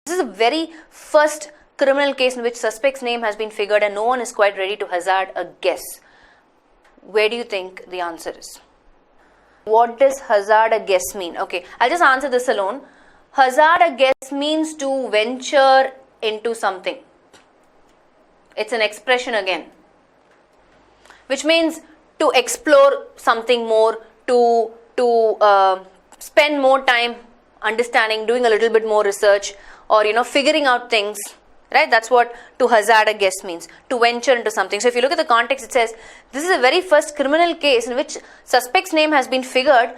This is the very first criminal case in which suspect's name has been figured and no one is quite ready to hazard a guess. Where do you think the answer is? What does hazard a guess mean? Okay, I'll just answer this alone. Hazard a guess means to venture into something. It's an expression again, which means to explore something more, to spend more time understanding, doing a little bit more research, or figuring out things, right? That's what to hazard a guess means, to venture into something. So if you look at the context, it says this is the very first criminal case in which suspect's name has been figured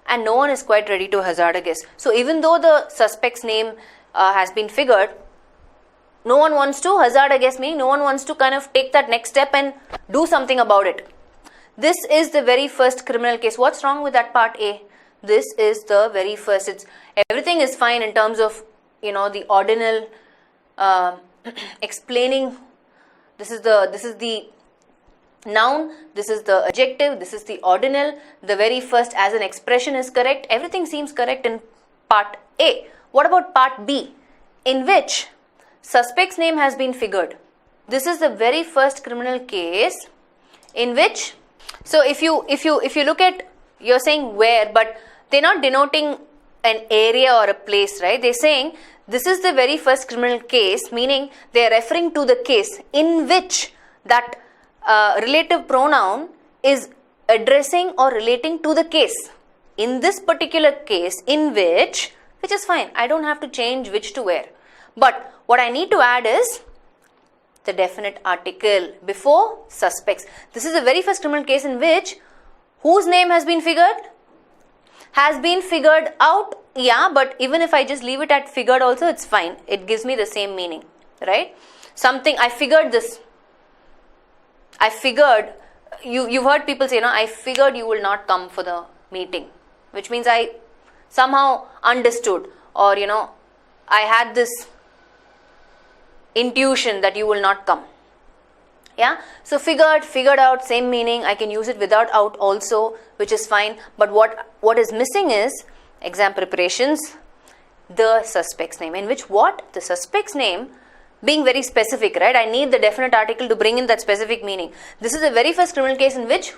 and no one is quite ready to hazard a guess. So even though the suspect's name has been figured, no one wants to hazard a guess, meaning no one wants to kind of take that next step and do something about it. This is the very first criminal case. What's wrong with that part A? This is the very first. Everything is fine in terms of the ordinal explaining. This is the noun, this is the adjective, this is the ordinal. The very first as an expression is correct. Everything seems correct in part A. What about part B, in which suspect's name has been figured? This is the very first criminal case in which, so if you look at, you're saying where, but they're not denoting an area or a place, right? They're saying this is the very first criminal case, meaning they're referring to the case in which that relative pronoun is addressing or relating to the case. In this particular case, in which is fine. I don't have to change which to where. But what I need to add is the definite article before suspects. This is the very first criminal case in which whose name has been figured? Has been figured out, yeah, but even if I just leave it at figured also, it's fine. It gives me the same meaning, right? Something, I figured this. I figured, you've heard people say, I figured you will not come for the meeting, which means I somehow understood, or, I had this intuition that you will not come. Yeah, so figured out, same meaning. I can use it without out also, which is fine. But what is missing is exam preparations, the suspect's name, in which what? The suspect's name being very specific, right? I need the definite article to bring in that specific meaning. This is the very first criminal case in which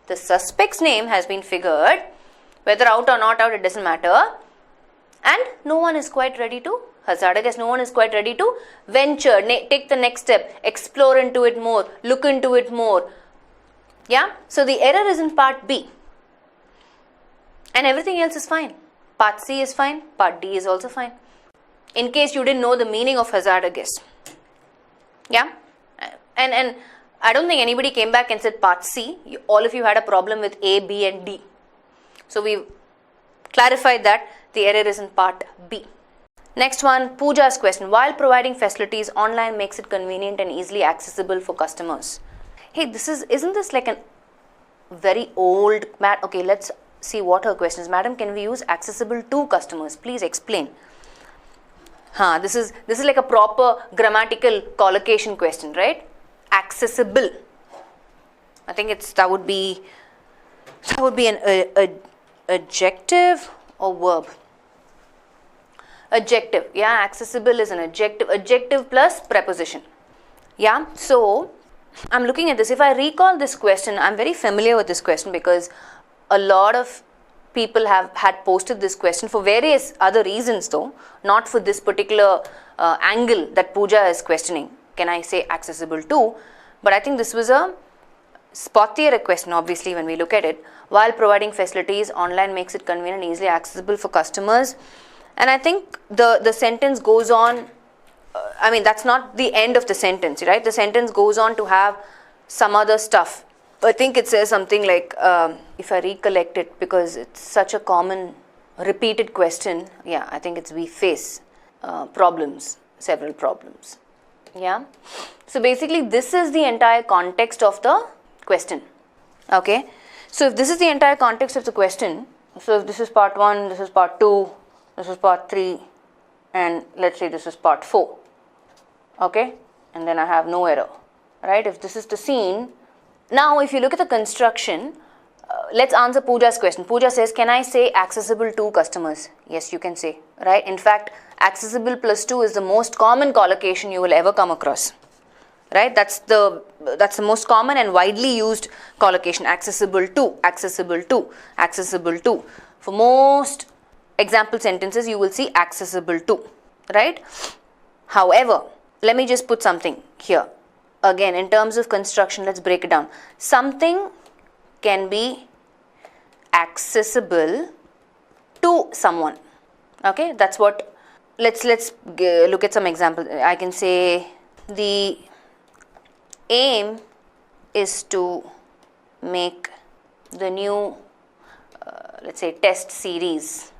the suspect's name has been figured, whether out or not out, it doesn't matter. And no one is quite ready to hazard a guess. No one is quite ready to venture, take the next step, explore into it more, look into it more. Yeah, so the error is in part B. And everything else is fine. Part C is fine, part D is also fine. In case you didn't know the meaning of hazard a guess. Yeah, and I don't think anybody came back and said part C. All of you had a problem with A, B and D. So we've clarified that the error is in part B. Next one, Pooja's question. While providing facilities, online makes it convenient and easily accessible for customers. Hey, isn't this like a very old mat? Okay, let's see what her question is. Madam, can we use accessible to customers? Please explain. This is like a proper grammatical collocation question, right? Accessible. I think that would be an adjective or verb. Adjective, yeah, accessible is an adjective plus preposition. Yeah, so I'm looking at this. If I recall this question, I'm very familiar with this question because a lot of people had posted this question for various other reasons though, not for this particular angle that Pooja is questioning. Can I say accessible to? But I think this was a spottier question, obviously, when we look at it. While providing facilities, online makes it convenient and easily accessible for customers. And I think the sentence goes on, that's not the end of the sentence, right? The sentence goes on to have some other stuff. I think it says something like, if I recollect it, because it's such a common repeated question, yeah, I think we face problems, several problems. Yeah. So basically this is the entire context of the question. Okay. So if this is the entire context of the question, so if this is part 1, this is part 2, this is part 3, and let's say this is part 4, okay, and then I have no error, right? If this is the scene, now if you look at the construction, let's answer Pooja's question. Pooja says, can I say accessible to customers? Yes, you can say, right? In fact, accessible plus to is the most common collocation you will ever come across, right? That's the most common and widely used collocation, accessible to, accessible to, accessible to. For most example sentences, you will see accessible to, right? However, let me just put something here. Again, in terms of construction, let's break it down. Something can be accessible to someone. Okay, that's what. Let's look at some examples. I can say the aim is to make the new, let's say, test series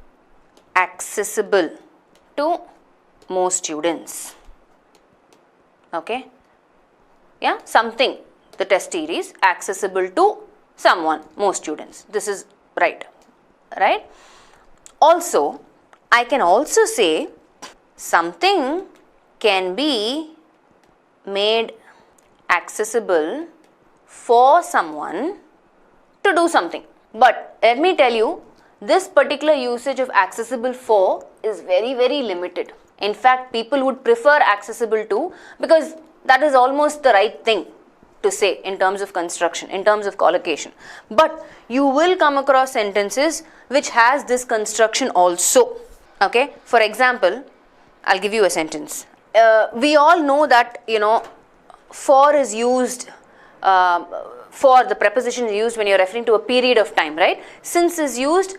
accessible to most students. Okay, yeah, something, the test series accessible to someone, most students. This is right? Also, I can also say something can be made accessible for someone to do something. But let me tell you, this particular usage of accessible for is very, very limited. In fact, people would prefer accessible to, because that is almost the right thing to say in terms of construction, in terms of collocation. But you will come across sentences which has this construction also. Okay, for example, I'll give you a sentence. We all know that, for is used, for the preposition is used when you're referring to a period of time, right? Since is used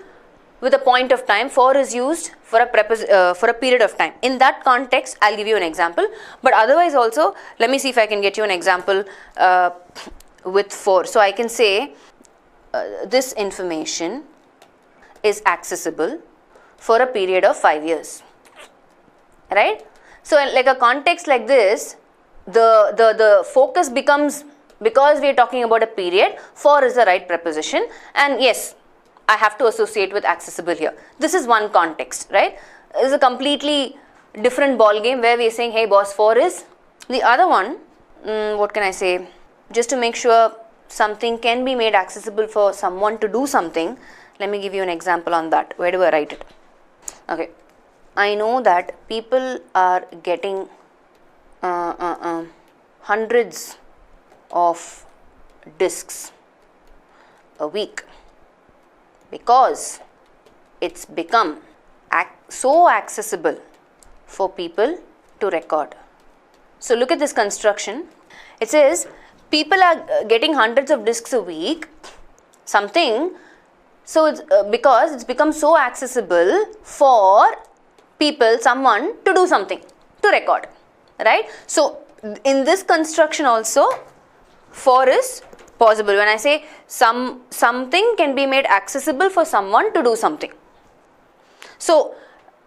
with a point of time, for is used for a period of time. In that context, I'll give you an example. But otherwise also, let me see if I can get you an example with for. So I can say this information is accessible for a period of 5 years, right? So like a context like this, the focus becomes, because we are talking about a period, for is the right preposition, and yes, I have to associate with accessible here. This is one context, right? This is a completely different ball game where we are saying, hey boss, for is. The other one, what can I say? Just to make sure something can be made accessible for someone to do something, let me give you an example on that. Where do I write it? Okay, I know that people are getting hundreds of discs a week because it's become so accessible for people to record. So look at this construction. It says people are getting hundreds of discs a week, something, so it's because it's become so accessible for people, someone to do something, to record, right? So in this construction also, for is possible. When I say something can be made accessible for someone to do something. So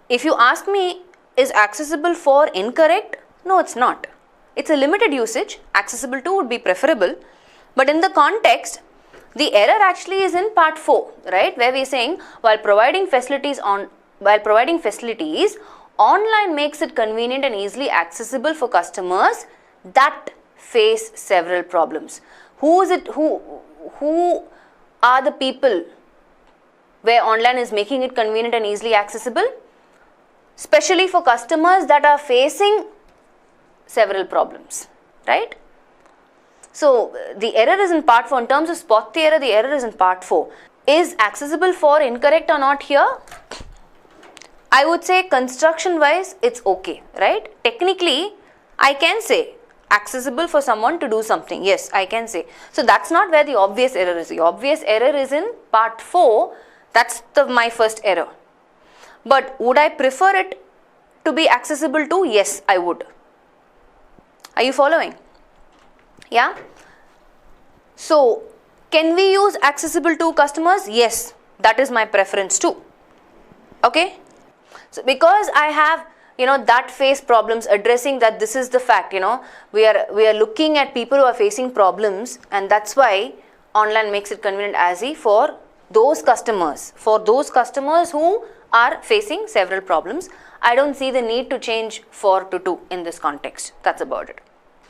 if you ask me, is accessible for incorrect? No, it's not. It's a limited usage. Accessible to would be preferable. But in the context, the error actually is in part 4, right? Where we are saying while providing facilities, online makes it convenient and easily accessible for customers that face several problems. Who are the people where online is making it convenient and easily accessible? Especially for customers that are facing several problems, right? So the error is in part 4. In terms of spot the error is in part 4. Is accessible for incorrect or not here? I would say construction wise it's okay, right? Technically I can say accessible for someone to do something. Yes, I can say. So that's not where the obvious error is. The obvious error is in part 4. That's my first error. But would I prefer it to be accessible to? Yes, I would. Are you following? Yeah. So can we use accessible to customers? Yes, that is my preference too. Okay. So because I have that face problems, addressing that this is the fact, we are looking at people who are facing problems, and that's why online makes it convenient as for those customers who are facing several problems. I don't see the need to change for to in this context. That's about it.